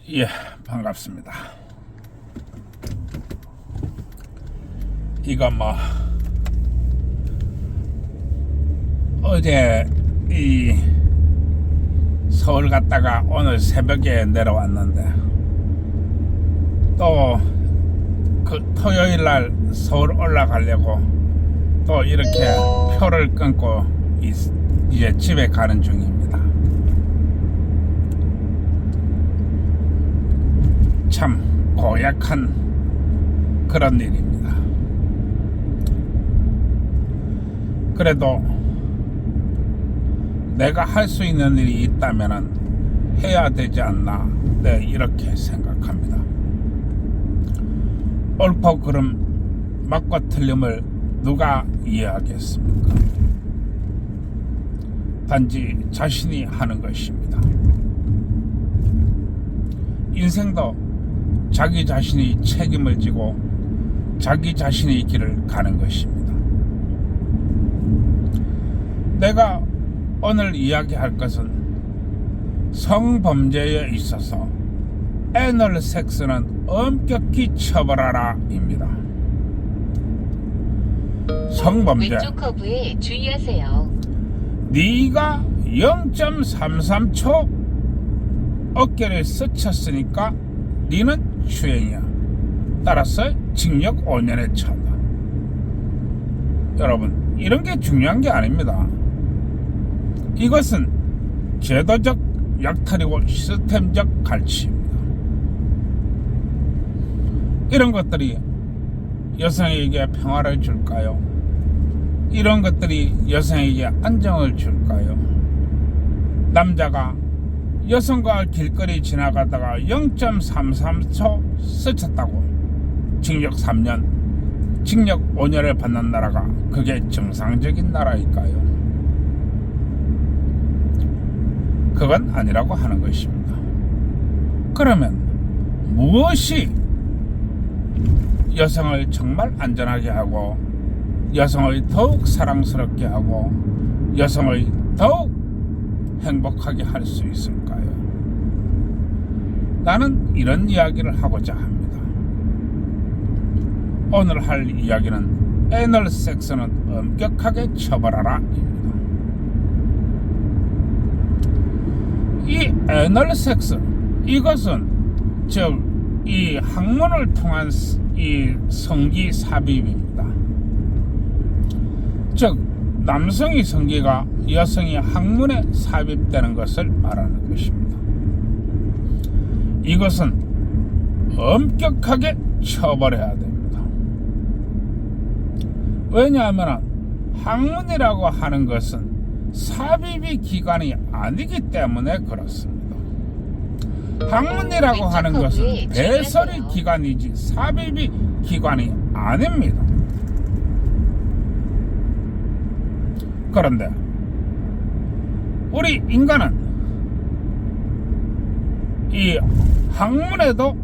예, 반갑습니다. 이거 어제 이 서울 갔다가 오늘 새벽에 내려왔는데 또 그 토요일 날 서울 올라가려고 또 이렇게 표를 끊고 이제 집에 가는 중입니다. 참 고약한 그런 일입니다. 그래도 내가 할 수 있는 일이 있다면 해야 되지 않나, 네, 이렇게 생각합니다. 옳고 그름, 맞고 틀림을 누가 이해하겠습니까? 단지 자신이 하는 것입니다. 인생도 자기 자신이 책임을 지고 자기 자신의 길을 가는 것입니다. 내가 오늘 이야기할 것은 성범죄에 있어서 애널 섹스는 엄격히 처벌하라 입니다. 성범죄, 왼쪽 커브에 주의하세요. 네가 0.33초 어깨를 스쳤으니까 네는 추행이야. 따라서 징역 5년에 처한다. 여러분, 이런 게 중요한 게 아닙니다. 이것은 제도적 약탈이고 시스템적 갈취입니다. 이런 것들이 여성에게 평화를 줄까요? 이런 것들이 여성에게 안정을 줄까요? 남자가 여성과 길거리 지나가다가 0.33초 스쳤다고 징역 3년, 징역 5년을 받는 나라가 그게 정상적인 나라일까요? 그건 아니라고 하는 것입니다. 그러면 무엇이 여성을 정말 안전하게 하고 여성을 더욱 사랑스럽게 하고 여성을 더욱 행복하게 할 수 있을까요? 나는 이런 이야기를 하고자 합니다. 오늘 할 이야기는 애널 섹스는 엄격하게 처벌하라 입니다. 이 애널 섹스, 이것은 이 항문을 통한 이 성기 삽입입니다. 즉 남성의 성기가 여성의 항문에 삽입되는 것을 말하는 것입니다. 이것은 엄격하게 처벌해야 됩니다. 왜냐하면 항문이라고 하는 것은 삽입이 기관이 아니기 때문에 그렇습니다. 항문이라고 하는 것은 배설이 기관이지 삽입이 기관이 아닙니다. 그런데 우리 인간은 이 항문에도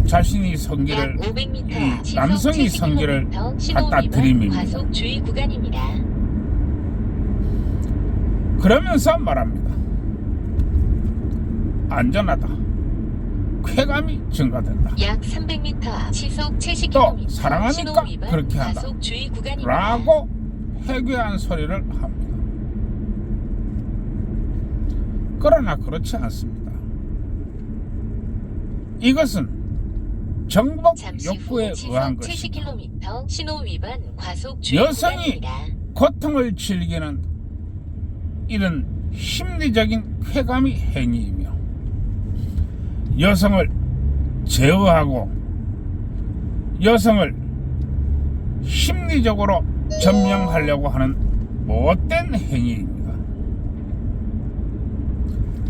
자신이 성기를, 이 남성이 성기를 갖다 들이밉니다. 그러면서 말합니다. 안전하다. 쾌감이 증가된다. 약 300m 시속 70km. 또 사랑하니까 그렇게 한다. 라고 해괴한 소리를 합니다. 그러나 그렇지 않습니다. 이것은 정복 욕구에 의한 것입니다. 여성이 고통을 즐기는 이런 심리적인 쾌감의 행위이며 여성을 제어하고 여성을 심리적으로 점령하려고 하는 못된 행위입니다.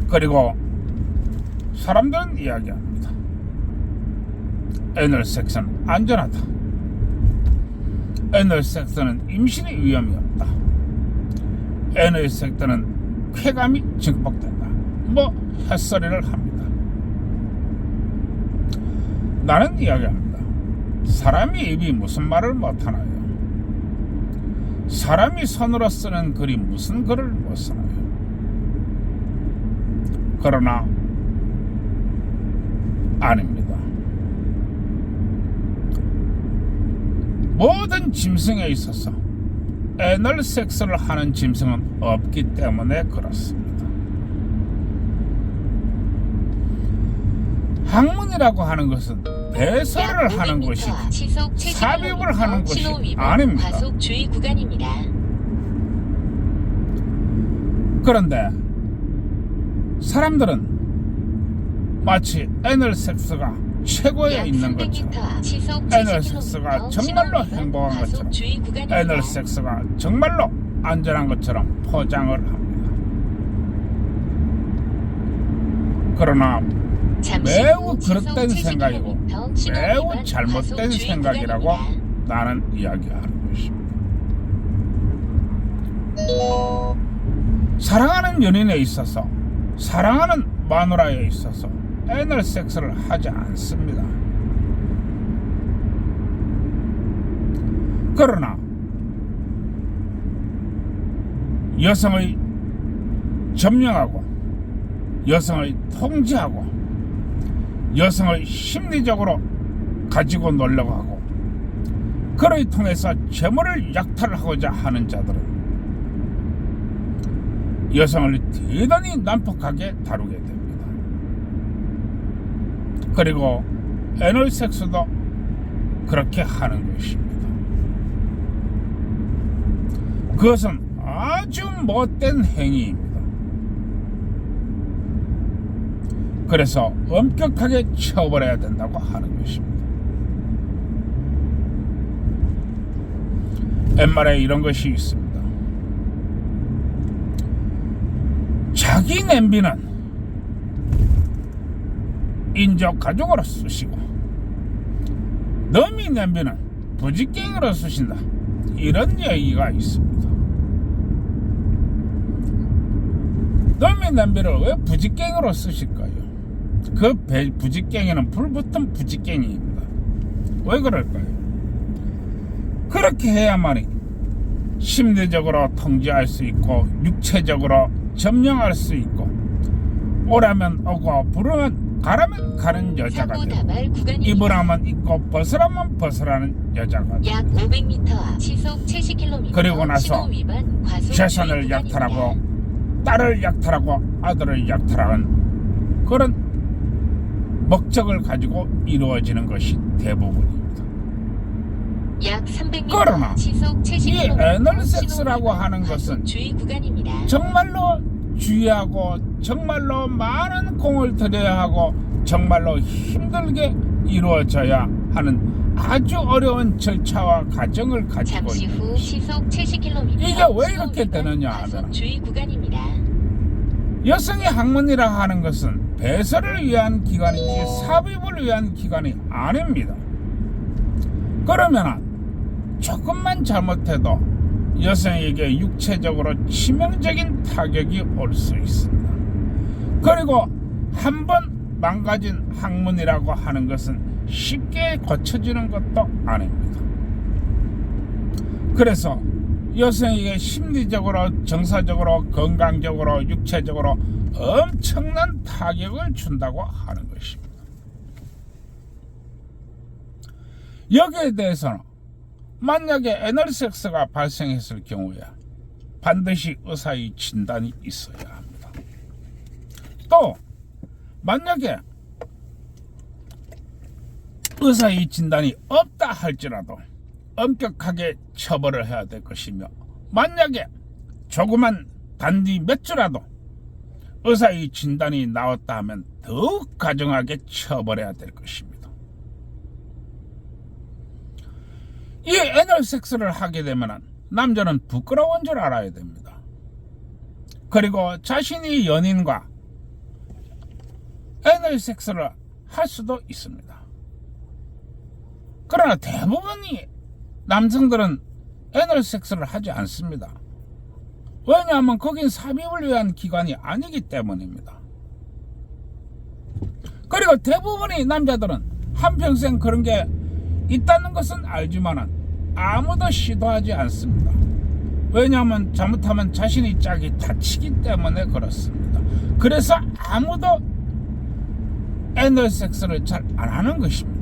그리고 사람들은 이야기합니다. 애널 섹스는 안전하다. 애널 섹스는 임신의 위험이 없다. 애널 섹스는 쾌감이 증폭된다. 햇소리를 합니다. 나는 이야기합니다. 사람이 입이 무슨 말을 못하나요? 사람이 손으로 쓰는 글이 무슨 글을 못 쓰나요? 그러나 아닙니다. 모든 짐승에 있어서 애널 섹스를 하는 짐승은 없기 때문에 그렇습니다. 학문이라고 하는 것은 배설을 하는 것이지 삽입을 하는 것이 아닙니다. 과속 주의 구간입니다. 그런데 사람들은 마치 애널 섹스가 최고에 있는 것처럼, 애널 섹스가 정말로 행복한 것처럼, 애널 섹스가 정말로 안전한 것처럼 포장을 합니다. 그러나 매우 그릇된 생각이고 매우 잘못된 생각이라고 나는 이야기하는 것입니다. 사랑하는 연인에 있어서, 사랑하는 마누라에 있어서 애널 섹스를 하지 않습니다. 그러나 여성의 점령하고 여성의 통제하고 여성의 심리적으로 가지고 놀려고 하고 그를 통해서 재물을 약탈하고자 하는 자들은 여성을 대단히 난폭하게 다루게 됩니다. 그리고 애널 섹스도 그렇게 하는 것입니다. 그것은 아주 못된 행위입니다. 그래서 엄격하게 처벌해야 된다고 하는 것입니다. 옛말에 이런 것이 있습니다. 자기 냄비는 인적 가족으로 쓰시고 너미 냄비는 부지깽이로 쓰신다, 이런 얘기가 있습니다. 너미 냄비를 왜 부지깽이로 쓰실까요? 그 부지깽이는 불붙은 부지깽이입니다. 왜 그럴까요? 그렇게 해야만이 심리적으로 통제할 수 있고 육체적으로 점령할 수 있고 오라면 오고 부르면 가라면 가는 여자가 되고 입으라면 입고 벗으라면 벗으라는 여자가 되고 약 500m 앞 시속 70km 그리고 나서 재산을 약탈하고 딸을 약탈하고 아들을 약탈하는 그런 목적을 가지고 이루어지는 것이 대부분입니다. 약 300m 그러나 시속 이 70km 애널 섹스라고 하는 것은 주의 구간입니다. 정말로 주의하고 정말로 많은 공을 들여야 하고 정말로 힘들게 이루어져야 하는 아주 어려운 절차와 과정을 가지고 잠시 있는 후 것입니다. 시속 70km 이게 왜 이렇게 되느냐 하면 주의 구간입니다. 여성의 학문이라 하는 것은 배설을 위한 기관이지 삽입을 위한 기관이 아닙니다. 그러면 조금만 잘못해도 여성에게 육체적으로 치명적인 타격이 올 수 있습니다. 그리고 한번 망가진 학문이라고 하는 것은 쉽게 고쳐지는 것도 아닙니다. 그래서 여성에게 심리적으로, 정서적으로, 건강적으로, 육체적으로 엄청난 타격을 준다고 하는 것입니다. 여기에 대해서는 만약에 애널 섹스가 발생했을 경우에 반드시 의사의 진단이 있어야 합니다. 또 만약에 의사의 진단이 없다 할지라도 엄격하게 처벌을 해야 될 것이며 만약에 조그만 단지 몇 주라도 의사의 진단이 나왔다 하면 더욱 가정하게 처벌해야 될 것입니다. 이 애널 섹스를 하게 되면 남자는 부끄러운 줄 알아야 됩니다. 그리고 자신이 연인과 애널 섹스를 할 수도 있습니다. 그러나 대부분이 남성들은 애널 섹스를 하지 않습니다. 왜냐하면 거긴 삽입을 위한 기관이 아니기 때문입니다. 그리고 대부분의 남자들은 한평생 그런 게 있다는 것은 알지만 아무도 시도하지 않습니다. 왜냐하면 잘못하면 자신의 짝이 다치기 때문에 그렇습니다. 그래서 아무도 애널 섹스를 잘 안 하는 것입니다.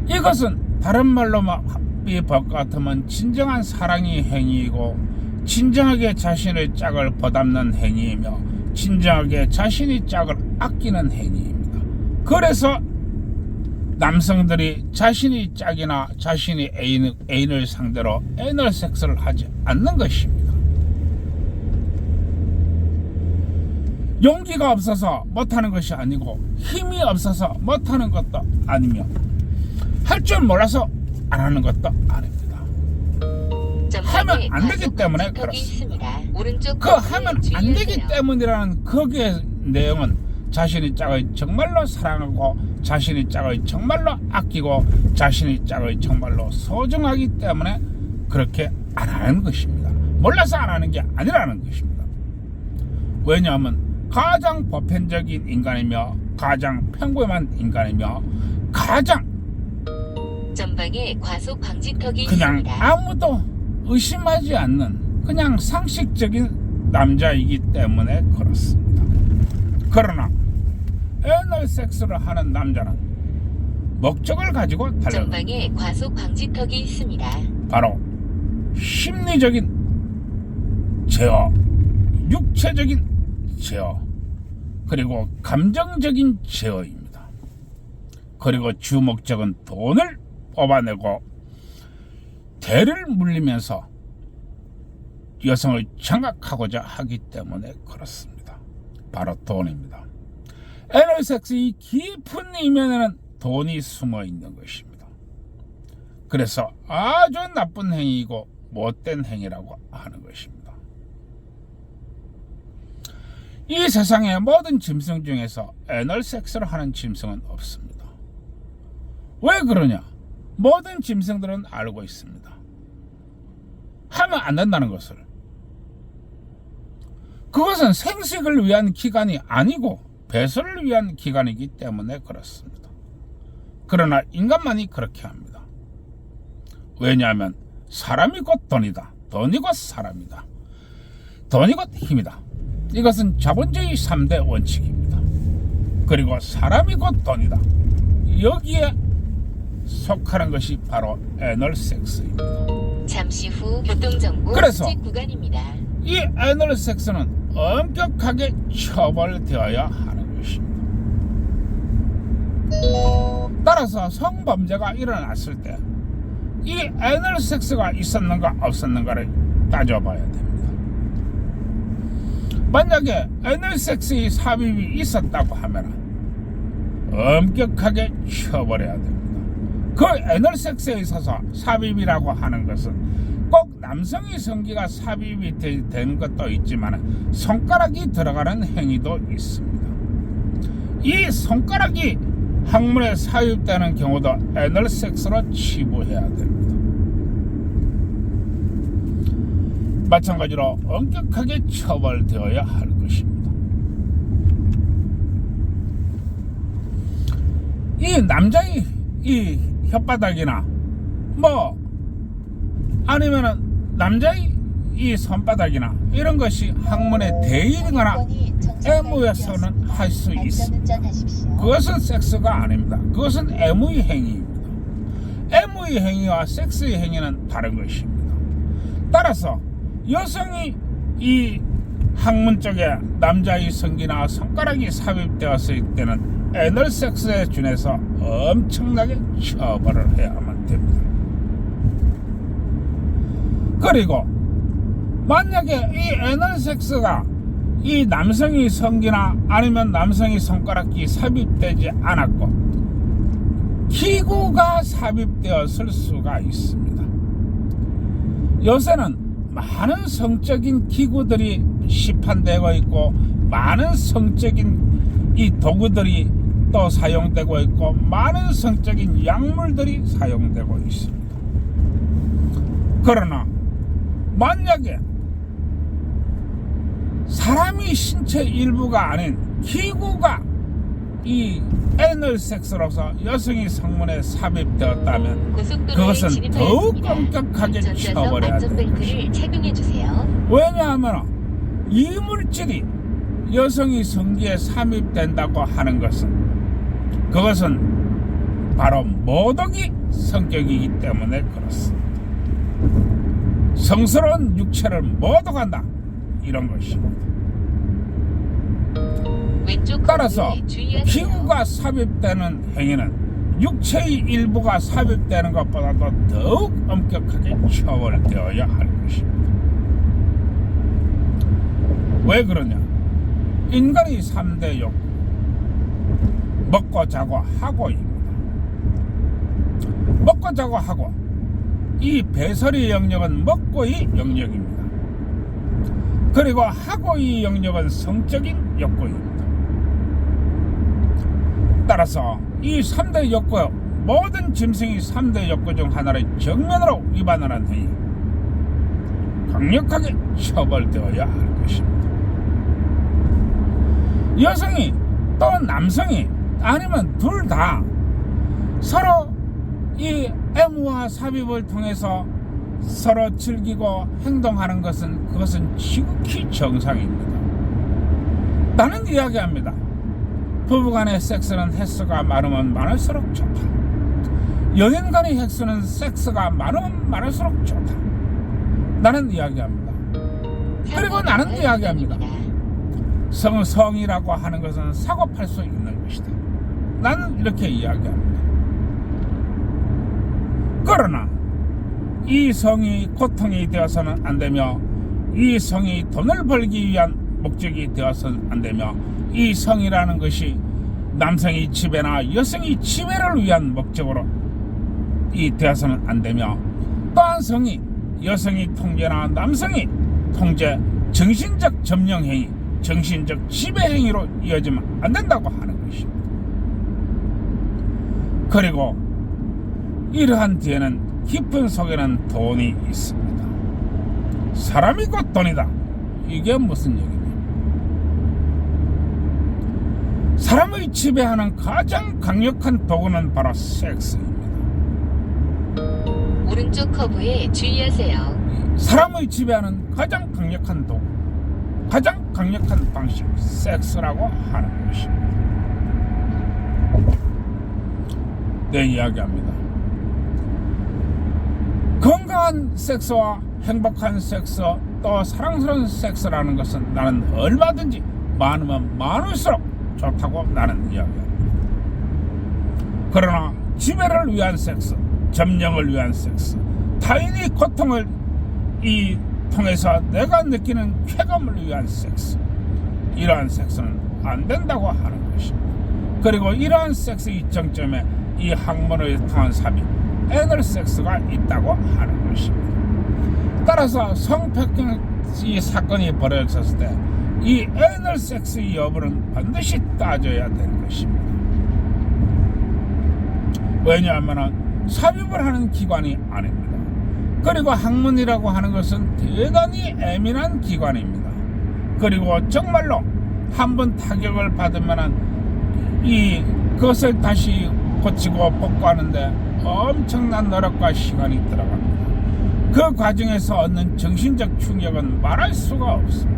이것은 다른 말로 볼 것 같으면 진정한 사랑의 행위이고 진정하게 자신의 짝을 보담는 행위이며 진정하게 자신의 짝을 아끼는 행위입니다. 그래서 남성들이 자신의 짝이나 자신의 애인을 상대로 애널 섹스를 하지 않는 것입니다. 용기가 없어서 못하는 것이 아니고 힘이 없어서 못하는 것도 아니며 할 줄 몰라서 안 하는 것도 아닙니다. 하면 안 되기 때문에 그렇습니다. 그 하면 안 되기 때문이라는 거기에 내용은 자신의 짝을 정말로 사랑하고 자신의 짝을 정말로 아끼고 자신의 짝을 정말로 소중하기 때문에 그렇게 안 하는 것입니다. 몰라서 안 하는 게 아니라는 것입니다. 왜냐하면 가장 보편적인 인간이며 가장 평범한 인간이며 가장 전방에 과속 방지턱이 그냥 있습니다. 아무도 의심하지 않는 그냥 상식적인 남자이기 때문에 그렇습니다. 그러나 애널 섹스를 하는 남자는 목적을 가지고 달려갑니다. 전방에 과속 방지턱이 있습니다. 바로 심리적인 제어, 육체적인 제어, 그리고 감정적인 제어입니다. 그리고 주 목적은 돈을 뽑아내고 대를 물리면서 여성을 장악하고자 하기 때문에 그렇습니다. 바로 돈입니다. 애널 섹스의 깊은 이면에는 돈이 숨어 있는 것입니다. 그래서 아주 나쁜 행위이고 못된 행위라고 하는 것입니다. 이 세상의 모든 짐승 중에서 애널 섹스를 하는 짐승은 없습니다. 왜 그러냐? 모든 짐승들은 알고 있습니다. 하면 안 된다는 것을. 그것은 생식을 위한 기관이 아니고 배설을 위한 기관이기 때문에 그렇습니다. 그러나 인간만이 그렇게 합니다. 왜냐하면 사람이 곧 돈이다. 돈이 곧 사람이다. 돈이 곧 힘이다. 이것은 자본주의 3대 원칙입니다. 그리고 사람이 곧 돈이다. 여기에 속하는 것이 바로 애널 섹스입니다. 잠시 후 교통정보 그래서 수집 구간입니다. 이 애널 섹스는 엄격하게 처벌되어야 하는 것입니다. 따라서 성범죄가 일어났을 때 이 애널 섹스가 있었는가 없었는가를 따져봐야 됩니다. 만약에 애널 섹스의 삽입이 있었다고 하면 엄격하게 처벌해야 됩니다. 그 애널 섹스에 있어서 삽입이라고 하는 것은 꼭 남성의 성기가 삽입이 되는 것도 있지만 손가락이 들어가는 행위도 있습니다. 이 손가락이 항문에 삽입되는 경우도 애널 섹스로 치부해야 됩니다. 마찬가지로 엄격하게 처벌되어야 할 것입니다. 이 남자의 이 혓바닥이나 뭐 아니면은 남자의 이 손바닥이나 이런 것이 항문에 대입이거나 애무에서는 할 수 있습니다. 그것은 섹스가 아닙니다. 그것은 애무의 행위입니다. 애무의 행위와 섹스의 행위는 다른 것입니다. 따라서 여성이 이 항문 쪽에 남자의 성기나 손가락이 삽입되었을 때는 애널 섹스에 준해서 엄청나게 처벌을 해야만 됩니다. 그리고 만약에 이 애널 섹스가 이 남성의 성기나 아니면 남성의 손가락이 삽입되지 않았고 기구가 삽입되었을 수가 있습니다. 요새는 많은 성적인 기구들이 시판되고 있고 많은 성적인 이 도구들이 또 사용되고 있고 많은 성적인 약물들이 사용되고 있습니다. 그러나 만약에 사람이 신체 일부가 아닌 기구가 이 애널 섹스로서 여성의 성문에 삽입되었다면 그것은 더욱 엄격하게 처벌해야 됩니다. 안전벨트를 착용해 주세요. 왜냐하면 이물질이 여성이 성기에 삽입된다고 하는 것은 그것은 바로 모독이 성격이기 때문에 그렇습니다. 성스러운 육체를 모독한다 이런 것입니다. 왼쪽 따라서 커브에 주의하세요. 피부가 삽입되는 행위는 육체의 일부가 삽입되는 것보다도 더욱 엄격하게 처벌되어야 할 것입니다. 왜 그러냐? 인간의 3대 욕구, 먹고 자고 하고입니다. 먹고 자고 하고, 이 배설의 영역은 먹고의 영역입니다. 그리고 하고의 영역은 성적인 욕구입니다. 따라서 이 3대 욕구, 모든 짐승이 3대 욕구 중 하나를 정면으로 위반을 한 행위, 강력하게 처벌되어야 할 것입니다. 여성이 또 남성이 아니면 둘 다 서로 이 애무와 삽입을 통해서 서로 즐기고 행동하는 것은 그것은 지극히 정상입니다. 나는 이야기합니다. 부부간의 섹스는 횟수가 많으면 많을수록 좋다. 연인 간의 섹스가 많으면 많을수록 좋다. 나는 이야기합니다. 그리고 나는 이야기합니다. 성이라고 하는 것은 사고팔 수 있는 것이다. 나는 이렇게 이야기합니다. 그러나 이 성이 고통이 되어서는 안 되며, 이 성이 돈을 벌기 위한 목적이 되어서는 안 되며, 이 성이라는 것이 남성이 지배나 여성이 지배를 위한 목적으로 되어서는 안 되며, 또한 성이 여성이 통제나 남성이 통제, 정신적 점령행위, 정신적 지배행위로 이어지면 안 된다고 하는 것입니다. 그리고 이러한 뒤에는 깊은 속에는 돈이 있습니다. 사람이 곧 돈이다. 이게 무슨 얘기냐? 사람의 지배하는 가장 강력한 도구는 바로 섹스입니다. 오른쪽 커브에 주의하세요. 사람의 지배하는 가장 강력한 도구, 가장 강력한 방식, 섹스라고 하는 것입니다. 내 이야기합니다. 건강한 섹스와 행복한 섹스, 또 사랑스러운 섹스라는 것은 나는 얼마든지 많으면 많을수록 좋다고 나는 이야기합니다. 그러나 지배를 위한 섹스, 점령을 위한 섹스, 타인의 고통을 통해서 내가 느끼는 쾌감을 위한 섹스, 이러한 섹스는 안 된다고 하는 것입니다. 그리고 이러한 섹스의 정점에 이 학문을 통한 삽입, 애널 섹스가 있다고 하는 것입니다. 따라서 성폭행 이 사건이 벌어졌을 때 이 애널 섹스의 여부는 반드시 따져야 될 것입니다. 왜냐하면 삽입을 하는 기관이 아닙니다. 그리고 학문이라고 하는 것은 대단히 예민한 기관입니다. 그리고 정말로 한번 타격을 받으면 그것을 다시 고치고 복구하는데 엄청난 노력과 시간이 들어갑니다. 그 과정에서 얻는 정신적 충격은 말할 수가 없습니다.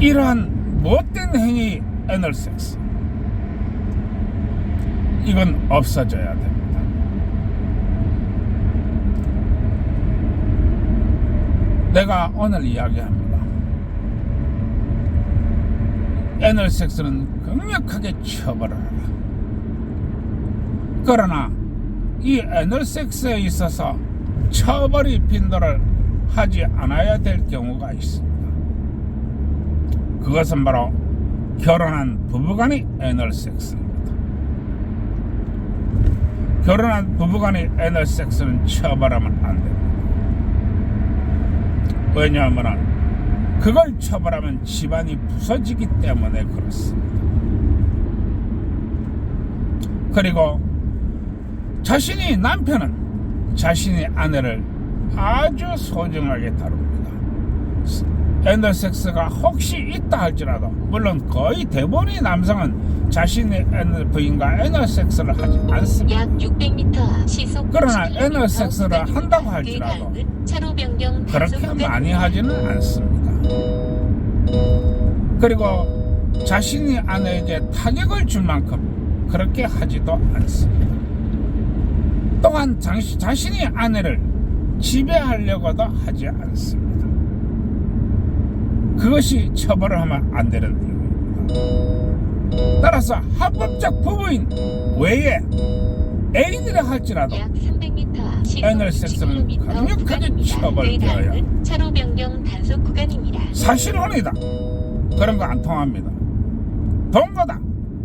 이러한 못된 행위, 애널 섹스, 이건 없어져야 됩니다. 내가 오늘 이야기합니다. 애널 섹스는 강력하게 처벌을 하라. 그러나 이 애널 섹스에 있어서 처벌의 빈도를 하지 않아야 될 경우가 있습니다. 그것은 바로 결혼한 부부간의 애널 섹스입니다. 결혼한 부부간의 애널 섹스는 처벌하면 안 됩니다. 왜냐하면 그걸 처벌하면 집안이 부서지기 때문에 그렇습니다. 그리고 자신이 남편은 자신의 아내를 아주 소중하게 다룹니다. 애널 섹스가 혹시 있다 할지라도, 물론 거의 대부분의 남성은 자신의 부인과 애널 섹스를 하지 않습니다. 약 600m 시속 그러나 90km 애널 섹스를 구간입니다. 한다고 할지라도 그 다음은 차로 변경 단속 그렇게 구간입니다. 많이 하지는 않습니다. 그리고 자신이 아내에게 타격을 줄 만큼 그렇게 하지도 않습니다. 또한 자신이 아내를 지배하려고도 하지 않습니다. 그것이 처벌을 하면 안 되는 이유입니다. 따라서 합법적 부부인 외에 애인이라 할지라도 약 300m 시속 애널 섹스는 60km 강력하게 구간입니다. 처벌되어야 그 다음은 차로 변경 단속 구간입니다. 사실혼이다. 그런 거 안 통합니다. 동거다.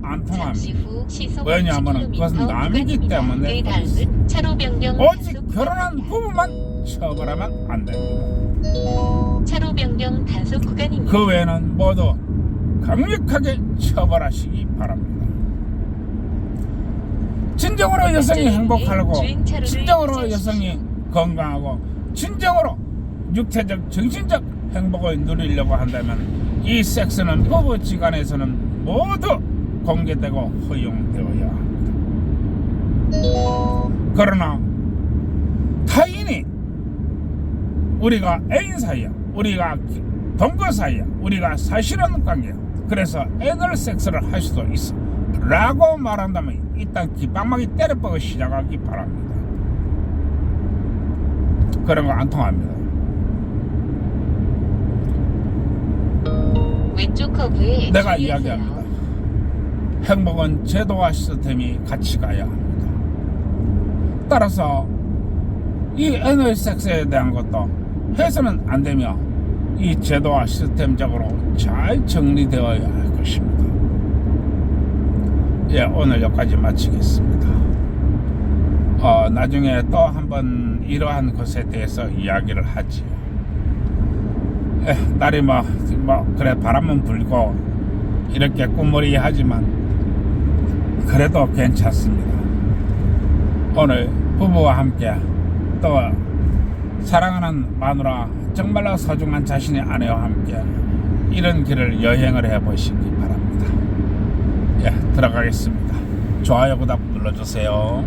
안 잠시 통합니다. 후 시속 왜냐하면 60km 그것은 남이기 구간입니다. 때문에 그 다음은 차로 변경 오직 단속 결혼한 구간입니다. 부부만 처벌하면 안 됩니다. 차로 변경 단속 구간입니다. 그 외에는 모두 강력하게 처벌하시기 바랍니다. 진정으로 여성이 행복하고, 진정으로 여성이 건강하고, 진정으로 육체적, 정신적 행복을 누리려고 한다면 이 섹스는 부부지간에서는 모두 공개되고 허용되어야 합니다. 그러나 타인이 우리가 애인 사이야, 우리가 동거 사이야, 우리가 사실혼 관계야, 그래서 애널 섹스를 할 수도 있어 라고 말한다면 일단 기방막이 때려박고 시작하기 바랍니다. 그런 거 안 통합니다. 왼쪽 커브에 내가 주의하세요. 이야기합니다. 행복은 제도와 시스템이 같이 가야 합니다. 따라서 이 애널 섹스에 대한 것도 해서는 안 되며 이 제도와 시스템적으로 잘 정리되어야 할 것입니다. 예, 오늘 여기까지 마치겠습니다. 나중에 또 한번 이러한 것에 대해서 이야기를 하지요. 날이 그래 바람은 불고 이렇게 꿈머리 하지만 그래도 괜찮습니다. 오늘 부부와 함께 또 사랑하는 마누라, 정말로 소중한 자신의 아내와 함께 이런 길을 여행을 해보시기 바랍니다. 예, 들어가겠습니다. 좋아요, 구독 눌러주세요.